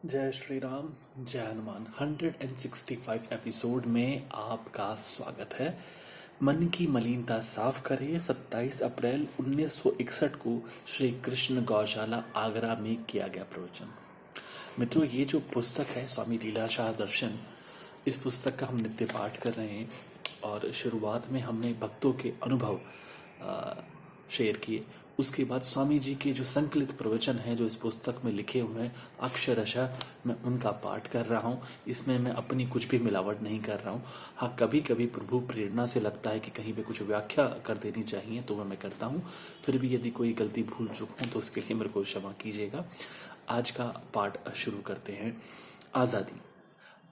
जय श्री राम। जय हनुमान। 165 एपिसोड में आपका स्वागत है। मन की मलिनता साफ करें। 27 अप्रैल 1961 को श्री कृष्ण गौशाला आगरा में किया गया प्रवचन। मित्रों, ये जो पुस्तक है स्वामी लीलाशाह दर्शन, इस पुस्तक का हम नित्य पाठ कर रहे हैं और शुरुआत में हमने भक्तों के अनुभव शेयर किए। उसके बाद स्वामी जी के जो संकलित प्रवचन हैं जो इस पुस्तक में लिखे हुए हैं, अक्षरशः मैं उनका पाठ कर रहा हूँ। इसमें मैं अपनी कुछ भी मिलावट नहीं कर रहा हूँ। हाँ, कभी कभी प्रभु प्रेरणा से लगता है कि कहीं पे कुछ व्याख्या कर देनी चाहिए तो वह मैं करता हूँ। फिर भी यदि कोई गलती भूल चूक हूँ तो उसके लिए मेरे को क्षमा कीजिएगा। आज का पाठ शुरू करते हैं। आज़ादी।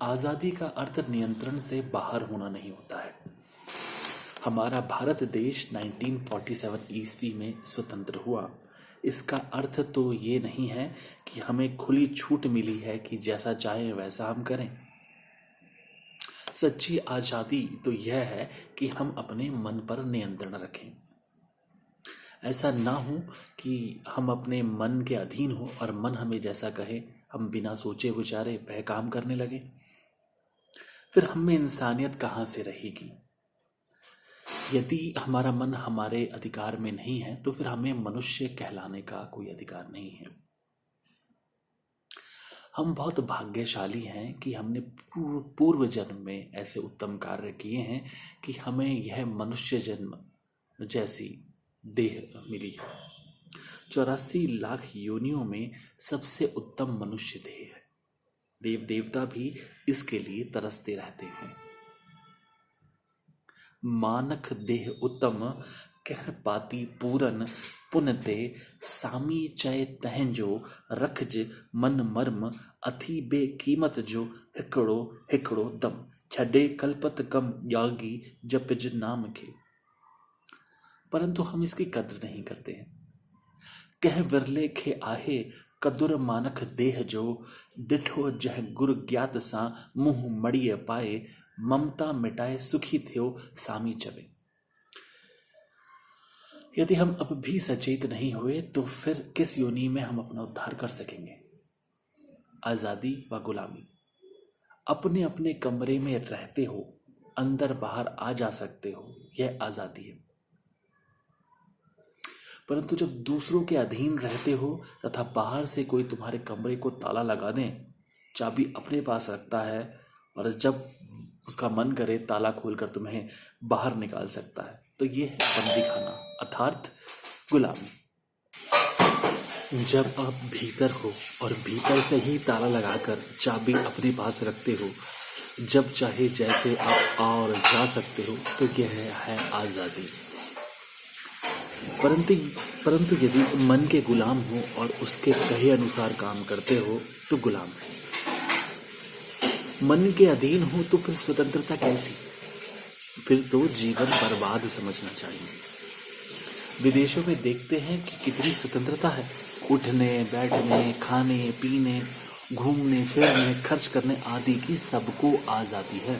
आज़ादी का अर्थ नियंत्रण से बाहर होना नहीं होता है। हमारा भारत देश 1947 ईस्वी में स्वतंत्र हुआ। इसका अर्थ तो ये नहीं है कि हमें खुली छूट मिली है कि जैसा चाहें वैसा हम करें। सच्ची आज़ादी तो यह है कि हम अपने मन पर नियंत्रण रखें। ऐसा ना हो कि हम अपने मन के अधीन हो और मन हमें जैसा कहे हम बिना सोचे विचारे वह काम करने लगे। फिर हम में इंसानियत कहाँ से रहेगी? यदि हमारा मन हमारे अधिकार में नहीं है तो फिर हमें मनुष्य कहलाने का कोई अधिकार नहीं है। हम बहुत भाग्यशाली हैं कि हमने पूर्व जन्म में ऐसे उत्तम कार्य किए हैं कि हमें यह मनुष्य जन्म जैसी देह मिली है। 84 लाख योनियों में सबसे उत्तम मनुष्य देह है। देव देवता भी इसके लिए तरसते रहते हैं। मानक देह उत्तम कह पाती पूरन पुनते सामी चय तहंजो रखज मन मर्म अथी बेकीमत जो हिकड़ो दम छडे कल्पत कम यागी जपज नाम के। परंतु हम इसकी कद्र नहीं करते हैं। कह विरले खे आहे कदुर मानक देह जो डिठो जह गुर ज्ञात सा मुंह मड़िए पाए ममता मिटाए सुखी थियो सामी चवे। यदि हम अब भी सचेत नहीं हुए तो फिर किस योनि में हम अपना उद्धार कर सकेंगे? आजादी व गुलामी। अपने अपने कमरे में रहते हो, अंदर बाहर आ जा सकते हो, यह आजादी है। परंतु जब दूसरों के अधीन रहते हो तथा बाहर से कोई तुम्हारे कमरे को ताला लगा दे, चाबी अपने पास रखता है और जब उसका मन करे ताला खोलकर तुम्हें बाहर निकाल सकता है, तो ये है बंदी खाना अर्थात गुलामी। जब आप भीतर हो और भीतर से ही ताला लगाकर चाबी अपने पास रखते हो, जब चाहे जैसे आप आ और जा सकते हो, तो यह है आज़ादी। परंतु यदि मन के गुलाम हो और उसके कहे अनुसार काम करते हो तो गुलाम है। मन के अधीन हो तो फिर स्वतंत्रता कैसी? फिर तो जीवन बर्बाद समझना चाहिए। विदेशों में देखते हैं कि कितनी स्वतंत्रता है। उठने बैठने खाने पीने घूमने फिरने खर्च करने आदि की सबको आज़ादी है।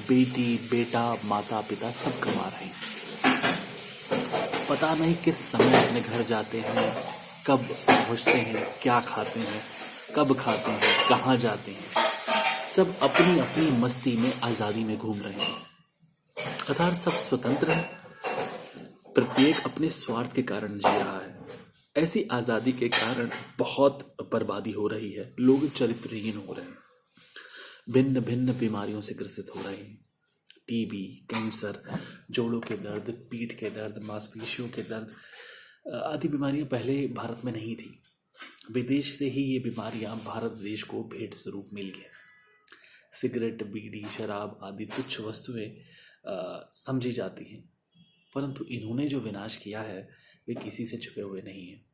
बेटी बेटा माता पिता सब कमा रहे हैं। पता नहीं किस समय अपने घर जाते हैं, कब पहुंचते हैं, क्या खाते हैं, कब खाते हैं, कहाँ जाते हैं। सब अपनी अपनी मस्ती में आज़ादी में घूम रहे हैं। अर्थात सब स्वतंत्र हैं। प्रत्येक अपने स्वार्थ के कारण जी रहा है। ऐसी आज़ादी के कारण बहुत बर्बादी हो रही है। लोग चरित्रहीन हो रहे हैं, भिन्न भिन्न बीमारियों से ग्रसित हो रहे हैं। टीबी, कैंसर, जोड़ों के दर्द, पीठ के दर्द, मांसपेशियों के दर्द आदि बीमारियां पहले भारत में नहीं थी। विदेश से ही ये बीमारियां भारत देश को भेंट स्वरूप मिल गए। सिगरेट, बीड़ी, शराब आदि तुच्छ वस्तुएं समझी जाती हैं, परंतु इन्होंने जो विनाश किया है वे किसी से छुपे हुए नहीं हैं।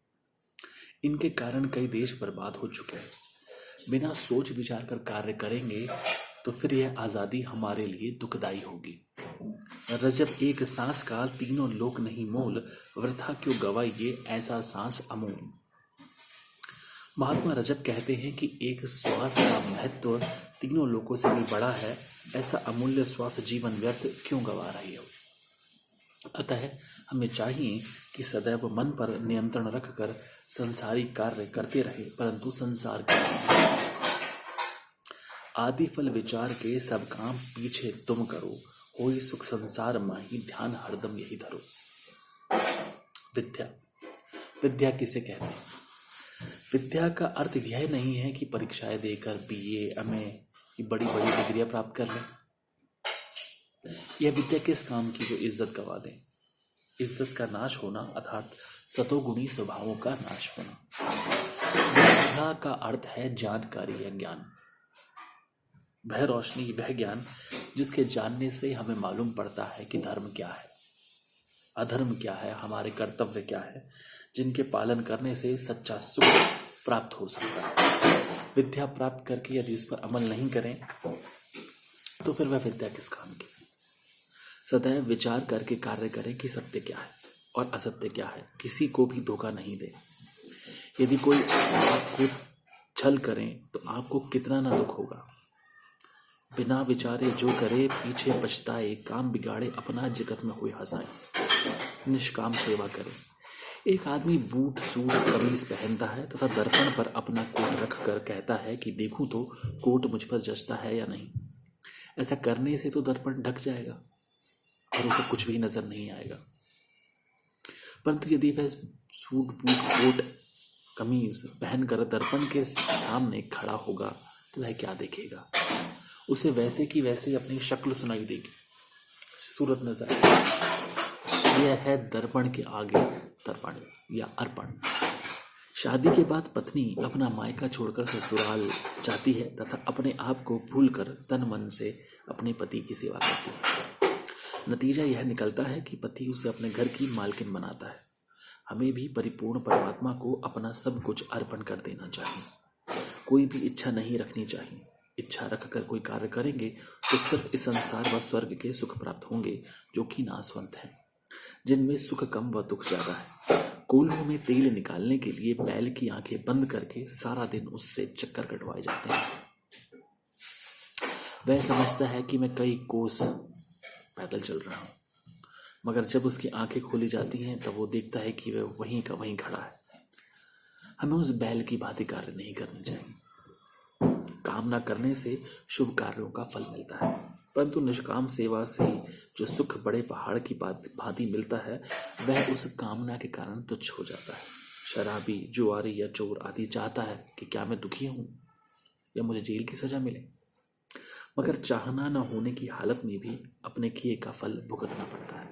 इनके कारण कई देश बर्बाद हो चुके हैं। बिना सोच विचार कर कार्य करेंगे तो फिर यह आज़ादी हमारे लिए दुखदाई होगी। रजब एक सांस का तीनों लोक नहीं मोल, वृथा क्यों गवाइए ऐसा सांस अमूल। महात्मा रजब कहते हैं कि एक श्वास का महत्व तीनों लोकों से भी बड़ा है। ऐसा अमूल्य श्वास जीवन व्यर्थ क्यों गवा रही हो? अतः हमें चाहिए कि सदैव मन पर नियंत्रण रखकर संसारी कार्य करते रहे परंतु संसार के आदि फल विचार के सब काम पीछे तुम करो, होई सुख संसार माही ध्यान हरदम यही धरो। विद्या, विद्या किसे कहते हैं? विद्या का अर्थ यह नहीं है कि परीक्षाएं देकर बीए एमए की बड़ी बड़ी डिग्रियां प्राप्त कर लें। यह विद्या किस काम की जो इज्जत गवा दे? इज्जत का नाश होना अर्थात सतोगुणी स्वभावों का नाश होना। विद्या का अर्थ है जानकारी या ज्ञान। वह रोशनी, वह ज्ञान जिसके जानने से हमें मालूम पड़ता है कि धर्म क्या है, अधर्म क्या है, हमारे कर्तव्य क्या है, जिनके पालन करने से सच्चा सुख प्राप्त हो सकता है। विद्या प्राप्त करके यदि उस पर अमल नहीं करें तो फिर वह विद्या किस काम की? सदैव विचार करके कार्य करें कि सत्य क्या है और असत्य क्या है। किसी को भी धोखा नहीं दे। यदि कोई आपको छल करें तो आपको कितना ना दुख होगा। बिना विचारे जो करे पीछे पछताए, काम बिगाड़े अपना जगत में हुए हंसाए। निष्काम सेवा करे। एक आदमी बूट सूट कमीज पहनता है तथा दर्पण पर अपना कोट रख कर कहता है कि देखूं तो कोट मुझ पर जचता है या नहीं। ऐसा करने से तो दर्पण ढक जाएगा और उसे कुछ भी नजर नहीं आएगा। परंतु यदि वह सूट बूट कोट कमीज पहनकर दर्पण के सामने खड़ा होगा तो वह क्या देखेगा? उसे वैसे की वैसे अपनी शक्ल सुनाई देगी, सूरत नजर आएगी। यह है दर्पण के आगे तर्पण या अर्पण। शादी के बाद पत्नी अपना मायका छोड़कर ससुराल जाती है तथा अपने आप को भूलकर तन मन से अपने पति की सेवा करती है। नतीजा यह निकलता है कि पति उसे अपने घर की मालकिन बनाता है। हमें भी परिपूर्ण परमात्मा को अपना सब कुछ अर्पण कर देना चाहिए। कोई भी इच्छा नहीं रखनी चाहिए। इच्छा रखकर कोई कार्य करेंगे तो सिर्फ इस संसार व स्वर्ग के सुख प्राप्त होंगे जो कि नाशवंत हैं, जिनमें सुख कम व दुख ज्यादा है। कोल्हू में तेल निकालने के लिए बैल की आंखें बंद करके सारा दिन उससे चक्कर कटवाए जाते हैं। वह समझता है कि मैं कई कोस पैदल चल रहा हूं, मगर जब उसकी आंखें खोली जाती हैं तब वो देखता है कि वह वहीं का वहीं खड़ा है। हमें उस बैल की भांति कार्य नहीं करनी चाहिए। कामना करने से शुभ कार्यों का फल मिलता है, परंतु निष्काम सेवा से जो सुख बड़े पहाड़ की भांति मिलता है वह उस कामना के कारण तुच्छ हो जाता है। शराबी, जुआरी या चोर आदि चाहता है कि क्या मैं दुखी हूं या मुझे जेल की सजा मिले, मगर चाहना न होने की हालत में भी अपने किए का फल भुगतना पड़ता है।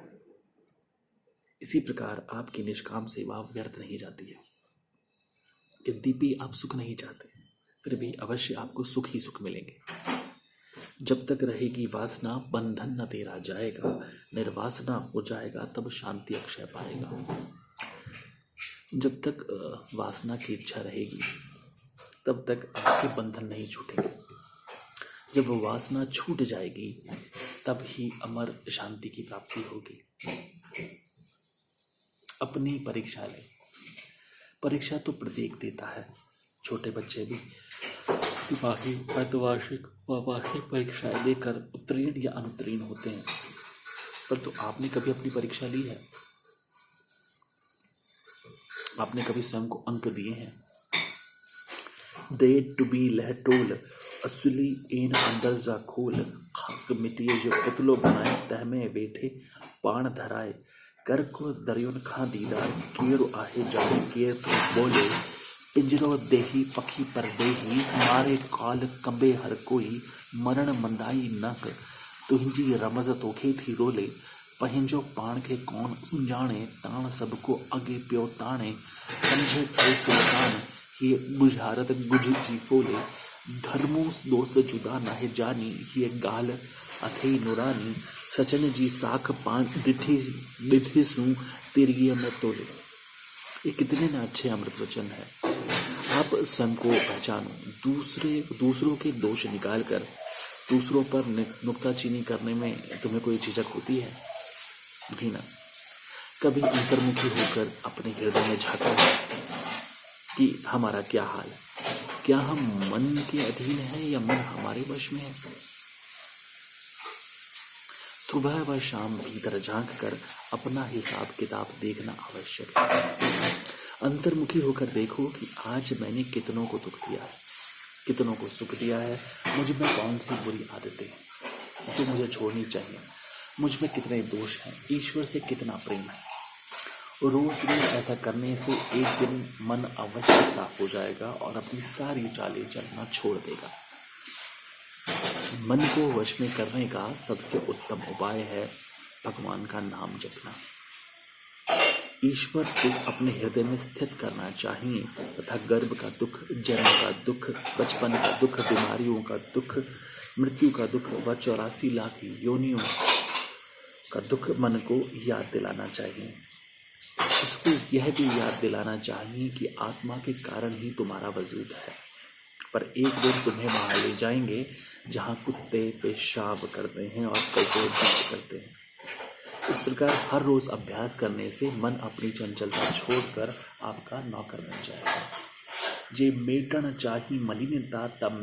इसी प्रकार आपकी निष्काम सेवा व्यर्थ नहीं जाती है। यद्यपि आप सुख नहीं चाहते फिर भी अवश्य आपको सुख ही सुख मिलेंगे। जब तक रहेगी वासना बंधन न तेरा जाएगा, निर्वासना हो जाएगा तब शांति अक्षय पाएगा। जब तक वासना की इच्छा रहेगी तब तक आपके बंधन नहीं छूटेंगे। जब वो वासना छूट जाएगी तब ही अमर शांति की प्राप्ति होगी। अपनी परीक्षा ले। परीक्षा तो प्रत्येक देता है। छोटे बच्चे भी तिमाही, अर्धवार्षिक व वार्षिक परीक्षाएं देकर उत्तीर्ण या अनुत्तीर्ण होते हैं। परंतु आपने कभी अपनी परीक्षा ली है? आपने कभी स्वयं को अंक दिए हैं? देर टू बी लह टोल असुली एन अंदर जा खोल, खाक मिटिए जो पुतलो बनाए तह में बैठे पान धराए, कर को दरियोन खा दीदार केरो आहे जाए केर तो बोले, पिंजरो देही पखी पर देही मारे काल कंबे हर कोई, मरण मंदाई नक तुहिंजी रमज तोखे थी रोले, पहिंजो पाण के कौन सुंजाने ताण सबको अगे प्यो ताणे, समझे थे सुल्तान ये बुझारत गुझ जी फोले, धर्मो दोष जुदा नाहे जानी ये गाल अथई नुरानी, सचन जी साख पान डिठी सू तिरिये में तोले। ये कितने न अच्छे अमृत वचन है। आप स्वयं को पहचानो। दूसरों के दोष निकालकर दूसरों पर नुक्ताचीनी करने में तुम्हें कोई झिझक होती है? नहीं ना। कभी अंतर्मुखी होकर अपने हृदय में झांका कि हमारा क्या हाल है? क्या हम मन के अधीन है या मन हमारे वश में है? सुबह व शाम भीतर झांक कर अपना हिसाब किताब देखना आवश्यक है। अंतर्मुखी होकर देखो कि आज मैंने कितनों को दुख दिया है, कितनों को सुख दिया है, मुझ में कौन सी बुरी आदतें हैं जो मुझे छोड़नी चाहिए, मुझ में कितने दोष हैं, ईश्वर से कितना प्रेम है। रोज रोज ऐसा करने से एक दिन मन अवश्य साफ हो जाएगा और अपनी सारी चालें चलना छोड़ देगा। मन को वश में करने का सबसे उत्तम उपाय है भगवान का नाम जपना। ईश्वर को अपने हृदय में स्थित करना चाहिए तथा गर्भ का दुख, जन्म का दुख, बचपन का दुख, बीमारियों का दुख, मृत्यु का दुख व 84 लाख योनियों का दुख मन को याद दिलाना चाहिए। उसको यह भी याद दिलाना चाहिए कि आत्मा के कारण ही तुम्हारा वजूद है, पर एक दिन तुम्हें वहां ले जाएंगे जहां कुत्ते पेशाब करते हैं और कौवे बात करते हैं। इस प्रकार हर रोज अभ्यास करने से मन अपनी चंचलता छोड़कर आपका नौकर बन जाएगा। जे मेटन चाही मलिनता तब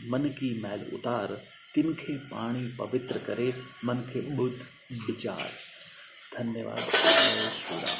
मन की मैल उतार, तिनखे पानी पवित्र करे मन के बुद्ध विचार। धन्यवाद।